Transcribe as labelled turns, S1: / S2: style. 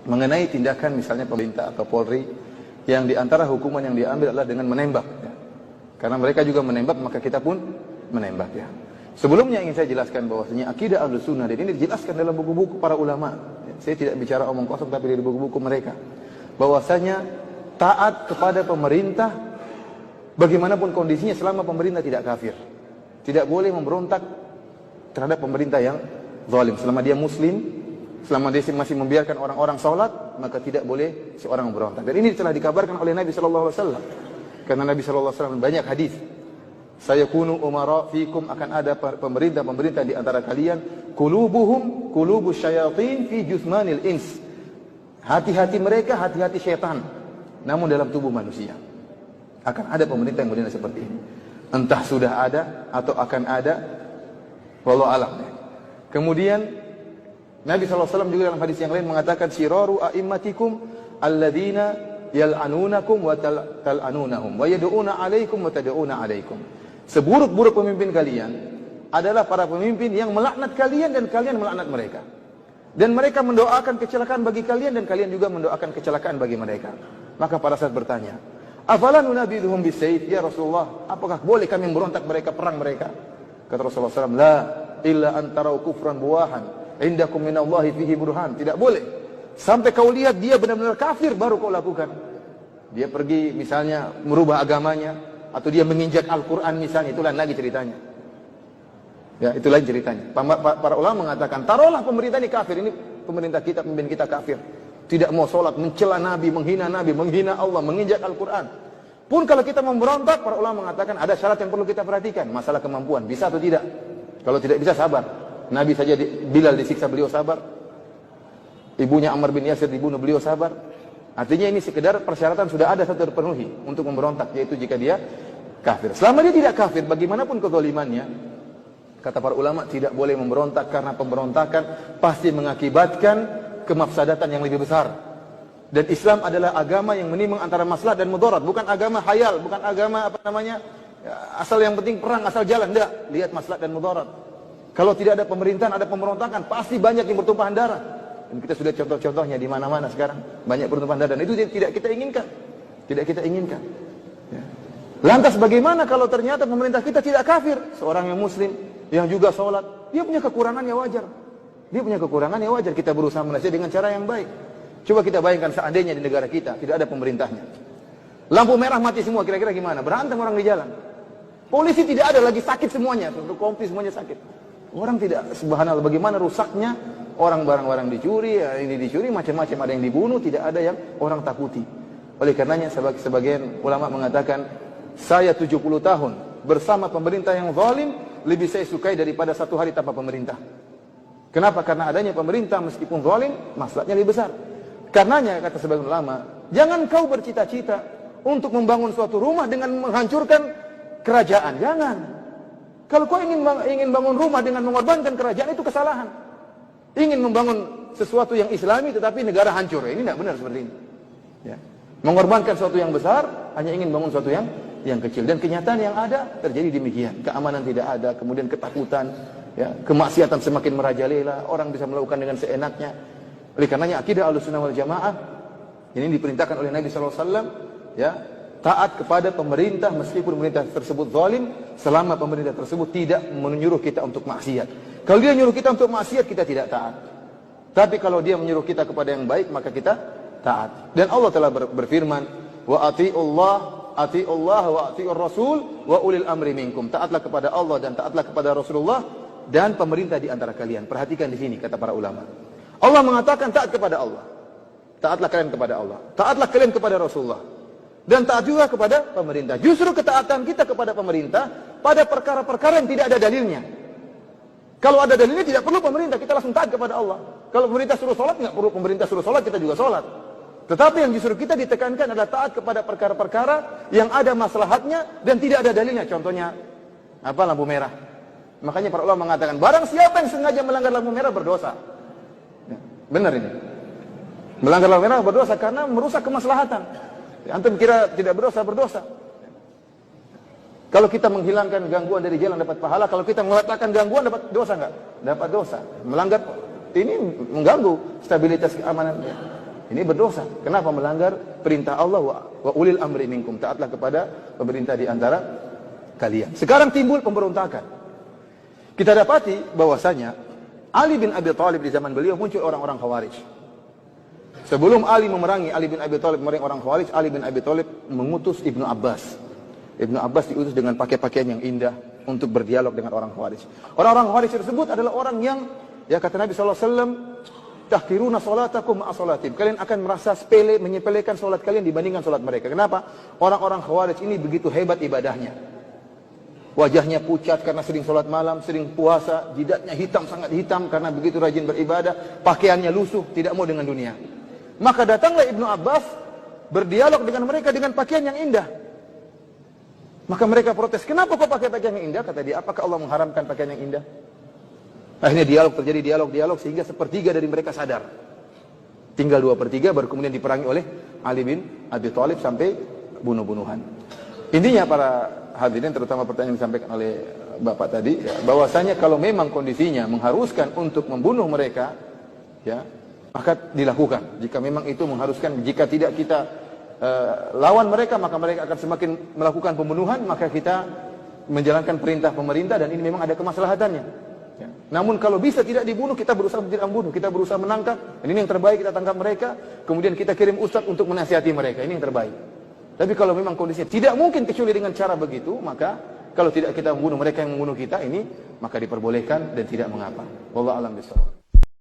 S1: mengenai tindakan misalnya pemerintah atau Polri yang diantara hukuman yang diambil adalah dengan menembak. Ya. Karena mereka juga menembak, maka kita pun menembak. Ya. Sebelumnya ingin saya jelaskan bahwasanya akidah Ahlussunnah dan ini dijelaskan dalam buku-buku para ulama. Ya. Saya tidak bicara omong kosong tapi dari buku-buku mereka. Bahwasanya taat kepada pemerintah bagaimanapun kondisinya selama pemerintah tidak kafir. Tidak boleh memberontak terhadap pemerintah yang zalim. Selama dia muslim, selama dia masih membiarkan orang-orang sholat, maka tidak boleh seorang memberontak. Dan ini telah dikabarkan oleh Nabi SAW. Karena Nabi SAW banyak hadis. Saya kunu umara fikum, akan ada pemerintah-pemerintah di antara kalian. Qulubuhum qulubus syayatin fi jusmanil ins. Hati-hati mereka, hati-hati syaitan. Namun dalam tubuh manusia. Akan ada pemerintah yang model seperti ini. Entah sudah ada atau akan ada. Wallahu a'lam. Kemudian Nabi SAW juga dalam hadis yang lain mengatakan syiraru a'immatikum alladzina yal'anunakum wa tal'anunahum wa yad'una 'alaikum wa tad'una 'alaikum. Seburuk-buruk pemimpin kalian adalah para pemimpin yang melaknat kalian dan kalian melaknat mereka. Dan mereka mendoakan kecelakaan bagi kalian dan kalian juga mendoakan kecelakaan bagi mereka. Maka para sahabat bertanya, "Afala nunabiduhum bisayf ya Rasulullah? Apakah boleh kami memberontak mereka, perang mereka?" Kata Rasulullah SAW, "La illa antarau kufran buwahan indakum minallahi fihi burhan." Tidak boleh sampai kau lihat dia benar-benar kafir baru kau lakukan. Dia pergi misalnya merubah agamanya atau dia menginjak Al-Qur'an misalnya, itulah lagi ceritanya. Ya, itulah ceritanya. Para ulama mengatakan, taruhlah pemerintah ini kafir, ini pemerintah kita, pemimpin kita kafir. Tidak mau sholat, mencela Nabi, menghina Allah, menginjak Al-Qur'an. Pun kalau kita memberontak, para ulama mengatakan ada syarat yang perlu kita perhatikan, masalah kemampuan, bisa atau tidak. Kalau tidak bisa, sabar. Nabi saja Bilal disiksa, beliau sabar. Ibunya Ammar bin Yasir dibunuh, beliau sabar. Artinya ini sekedar persyaratan sudah ada satu terpenuhi untuk memberontak, yaitu jika dia kafir. Selama dia tidak kafir, bagaimanapun kezalimannya, kata para ulama, tidak boleh memberontak karena pemberontakan pasti mengakibatkan kemafsadatan yang lebih besar. Dan Islam adalah agama yang menimbang antara maslahat dan mudarat, bukan agama hayal, bukan agama asal yang penting perang, asal jalan. Enggak, lihat maslahat dan mudarat. Kalau tidak ada pemerintahan, ada pemberontakan, pasti banyak yang bertumpahan darah. Dan kita sudah contoh-contohnya di mana-mana sekarang, banyak bertumpahan darah. Dan itu tidak kita inginkan. Tidak kita inginkan. Ya. Lantas bagaimana kalau ternyata pemerintah kita tidak kafir? Seorang yang muslim, yang juga sholat, dia punya kekurangan yang wajar. Dia punya kekurangan yang wajar. Kita berusaha menasihati dengan cara yang baik. Coba kita bayangkan seandainya di negara kita tidak ada pemerintahnya. Lampu merah mati semua, kira-kira gimana? Berantem orang di jalan. Polisi tidak ada lagi, sakit semuanya. Untuk kompi semuanya sakit. Orang tidak, subhanallah, bagaimana rusaknya orang, barang-barang dicuri, ini dicuri, macam-macam, ada yang dibunuh, tidak ada yang orang takuti. Oleh karenanya sebagian ulama mengatakan, saya 70 tahun bersama pemerintah yang zalim lebih saya sukai daripada satu hari tanpa pemerintah. Kenapa? Karena adanya pemerintah meskipun zalim, maslahatnya lebih besar. Karenanya kata sebagian ulama, jangan kau bercita-cita untuk membangun suatu rumah dengan menghancurkan kerajaan. Jangan. Kalau kau ingin bangun rumah dengan mengorbankan kerajaan, itu kesalahan. Ingin membangun sesuatu yang islami tetapi negara hancur, ini tidak benar seperti ini. Ya. Mengorbankan sesuatu yang besar hanya ingin bangun sesuatu yang kecil. Dan kenyataan yang ada terjadi demikian. Keamanan tidak ada, kemudian ketakutan, ya, kemaksiatan semakin merajalela, orang bisa melakukan dengan seenaknya. Oleh karenanya akidah Ahlussunnah wal Jamaah ini diperintahkan oleh Nabi SAW, ya, taat kepada pemerintah meskipun pemerintah tersebut zalim, selama pemerintah tersebut tidak menyuruh kita untuk maksiat. Kalau dia menyuruh kita untuk maksiat, kita tidak taat. Tapi kalau dia menyuruh kita kepada yang baik, maka kita taat. Dan Allah telah berfirman, wa ati'ullah wa ati'ur rasul wa ulil amri minkum. Taatlah kepada Allah dan taatlah kepada Rasulullah dan pemerintah di antara kalian. Perhatikan di sini kata para ulama. Allah mengatakan taat kepada Allah. Taatlah kalian kepada Allah. Taatlah kalian kepada Rasulullah. Dan taat juga kepada pemerintah. Justru ketaatan kita kepada pemerintah pada perkara-perkara yang tidak ada dalilnya. Kalau ada dalilnya tidak perlu pemerintah, kita langsung taat kepada Allah. Kalau pemerintah suruh sholat, nggak perlu pemerintah suruh sholat, kita juga sholat. Tetapi yang justru kita ditekankan adalah taat kepada perkara-perkara yang ada maslahatnya dan tidak ada dalilnya. Contohnya apa? Lampu merah. Makanya para ulama mengatakan, barang siapa yang sengaja melanggar lampu merah berdosa. Ya, benar ini. Melanggar lampu merah berdosa karena merusak kemaslahatan. Antum kira tidak berdosa, berdosa. Kalau kita menghilangkan gangguan dari jalan dapat pahala, kalau kita meletakkan gangguan dapat dosa enggak? Dapat dosa. Melanggar ini mengganggu stabilitas keamanan. ini berdosa. Kenapa melanggar perintah Allah, wa ulil amri minkum, taatlah kepada pemerintah di antara kalian. Sekarang timbul pemberontakan. Kita dapati bahwasanya Ali bin Abi Thalib di zaman beliau muncul orang-orang Khawarij. Sebelum Ali bin Abi Thalib memerangi orang Khawarij, Ali bin Abi Thalib mengutus Ibnu Abbas. Ibnu Abbas diutus dengan pakai pakaian yang indah untuk berdialog dengan orang Khawarij. Orang-orang Khawarij tersebut adalah orang yang, ya kata Nabi SAW, tahkiruna salatakum ma'a salatim. Kalian akan merasa sepele, menyepelekan salat kalian dibandingkan salat mereka. Kenapa? Orang-orang Khawarij ini begitu hebat ibadahnya. Wajahnya pucat karena sering salat malam, sering puasa, jidatnya hitam, sangat hitam karena begitu rajin beribadah, pakaiannya lusuh, tidak mau dengan dunia. Maka datanglah Ibnu Abbas berdialog dengan mereka dengan pakaian yang indah. Maka mereka protes, kenapa kau pakai pakaian yang indah? Kata dia, apakah Allah mengharamkan pakaian yang indah? Akhirnya terjadi dialog sehingga sepertiga dari mereka sadar. Tinggal 2/3 baru kemudian diperangi oleh Ali bin Abi Thalib sampai bunuh-bunuhan. Intinya para hadirin, terutama pertanyaan yang disampaikan oleh Bapak tadi, ya, bahwasanya kalau memang kondisinya mengharuskan untuk membunuh mereka, ya, maka dilakukan. Jika memang itu mengharuskan, jika tidak kita lawan mereka, maka mereka akan semakin melakukan pembunuhan, maka kita menjalankan perintah pemerintah dan ini memang ada kemaslahatannya. Ya. Namun kalau bisa tidak dibunuh, kita berusaha tidak membunuh, kita berusaha menangkap. Dan ini yang terbaik, kita tangkap mereka, kemudian kita kirim ustadz untuk menasihati mereka. Ini yang terbaik. Tapi kalau memang kondisinya tidak mungkin kecuali dengan cara begitu, maka kalau tidak kita membunuh mereka yang membunuh kita ini, maka diperbolehkan dan tidak mengapa. Wallahu a'lam bishawab.